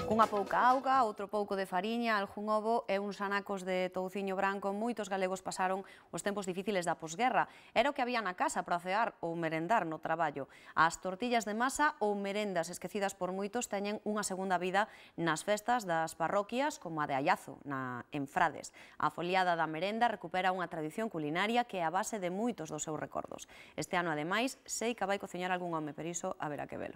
Unha pouca auga, outro pouco de fariña, algún ovo e uns anacos de touciño branco. Moitos galegos pasaron os tempos difíciles da posguerra. Era o que había na casa para cear ou merendar no traballo. As tortillas de masa ou merendas esquecidas por moitos teñen unha segunda vida nas festas das parroquias como a de Ayazo, en Frades. A foliada da merenda recupera unha tradición culinaria que é a base de moitos dos seus recordos. Este ano, ademais, sei que vai cociñar algún home, pero iso haberá que velo.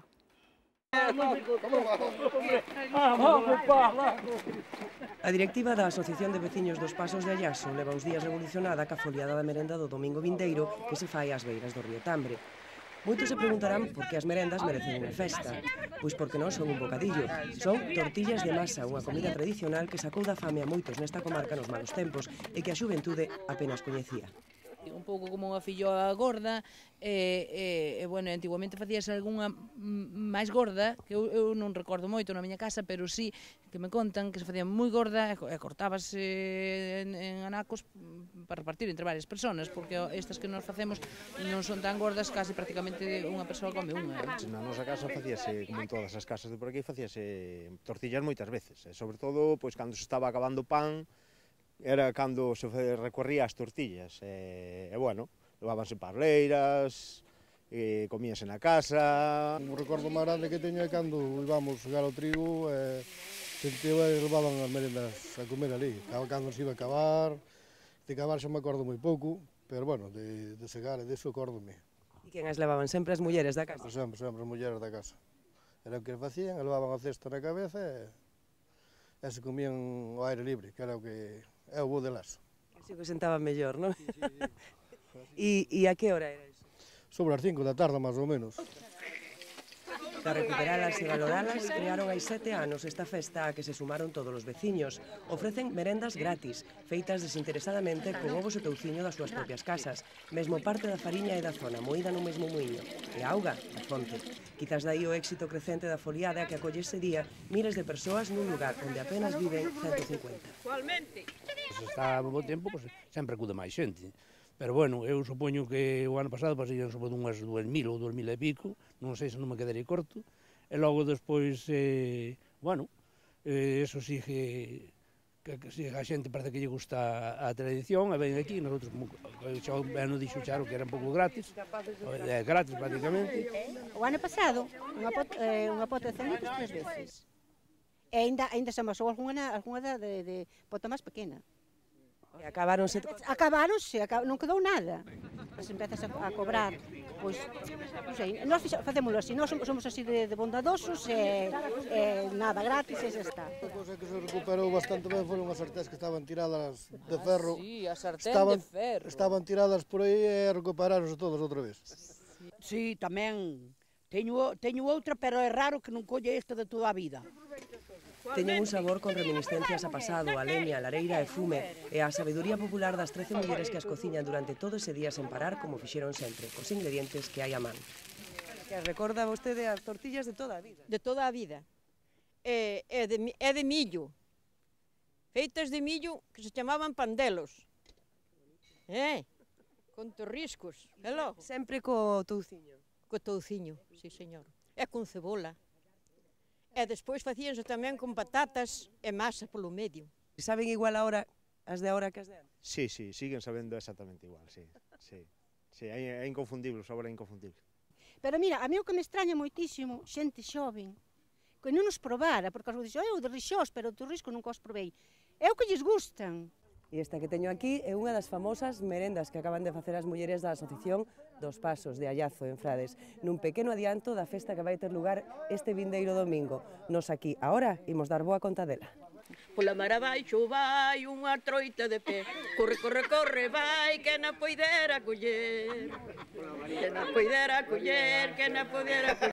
A directiva da Asociación de Veciños dos Pasos de Ayaso leva uns días revolucionada ca foliada da merenda do domingo vindeiro que se fai ás beiras do río Tambre. Moitos se preguntarán por que as merendas merecen unha festa. Pois porque non son un bocadillo, son tortillas de masa, unha comida tradicional que sacou da fame a moitos nesta comarca nos malos tempos e que a xuventude apenas coñecía. Un pouco como unha filloa gorda, bueno, antigamente facíase algunha máis gorda, que eu non recordo moito na miña casa, pero sí que me contan que se facía moi gorda e cortábase en anacos para repartir entre varias personas, porque estas que nos facemos non son tan gordas, casi prácticamente unha persoa come unha. Na nosa casa facíase, como en todas as casas de por aquí, facíase tortillas moitas veces, e sobre todo, pois, cando se estaba acabando o pan, era cando se recorría as tortillas, e bueno, levábanse parleiras, comíase na casa. Un recordo máis grande que teño é cando íbamos xogar ao trigo, levaban as merendas a comer ali, cando se iba a acabar, de acabar xa me acordo moi pouco, pero bueno, de segar e deso acórdome. E quen as levaban? Sempre as mulleres da casa? Sempre as mulleres da casa. Era o que facían, levaban a cesta na cabeza e se comían ao aire libre, que era o que é o bo de lazo. Así que sentaba mellor, non? Sí. E a que hora era iso? Sobre as 5 da tarde, máis ou menos. Para recuperalas e valoralas, crearon hai 7 anos esta festa a que se sumaron todos os veciños. Ofrecen merendas gratis, feitas desinteresadamente con ovos e touciño das súas propias casas. Mesmo parte da fariña e da zona, moída no mesmo muiño. E a auga, da fonte. Quizás dai o éxito crecente da foliada que acolle ese día miles de persoas nun lugar onde apenas viven 150. Se está a bo tempo, pues, sempre acude máis xente. Pero, bueno, eu supoño que o ano pasado pasarían sobre unhas 2.000 ou 2.000 e pico, non sei se non me quedarei corto, e logo despois, bueno, eso sí que a xente parece que lle gusta a tradición, e ven aquí, nosotros, xa non dixo Charo que era un pouco gratis, gratis prácticamente. O ano pasado, unha pota de 100 litros 3 veces, e ainda se amasou algunha de pota máis pequena. E acabaronse, non quedou nada. Se empezas a cobrar, pois, non sei, nós facémoslo así, nós somos así de bondadosos e nada, gratis e xa está. A cousa que se recuperou bastante ben foron as sarténs que estaban tiradas de ferro. Sí, a sartén de ferro. Estaban tiradas por aí e recuperaronse todas outra vez. Sí, tamén. Teño outra, pero é raro que non colle esta de toda a vida. teñen un sabor con reminiscencias a pasado, a leña, a lareira e fume, e a sabedoría popular das 13 mulleres que as cociñan durante todo ese día sen parar, como fixeron sempre, cos ingredientes que hai a man. Que recorda vostede as tortillas de toda a vida? De toda a vida. É de millo, feitas de millo que se chamaban pandelos. Con torriscos. Sempre co touciño? Co touciño, sí, señor. E con cebola. E despois facíanse tamén con patatas e masa polo medio. Saben igual agora as de agora que as de antes? Sí, siguen sabendo exactamente igual, sí. É inconfundible, o sabor é inconfundible. Pero mira, a mí o que me extraña moitísimo, xente xoven, que non os probara, porque os dixo, eu de rixós, pero do risco nunca os probei. É o que lles gustan. E esta que teño aquí é unha das famosas merendas que acaban de facer as mulleres da Asociación dos Pasos de Ayazo, en Frades, nun pequeno adianto da festa que vai ter lugar este vindeiro domingo. Nos aquí, agora, imos dar boa conta dela. Pola mar abaixo vai unha troita de pé, corre, corre, corre, vai, que na poidera coller, que na poidera coller, que na poidera coller.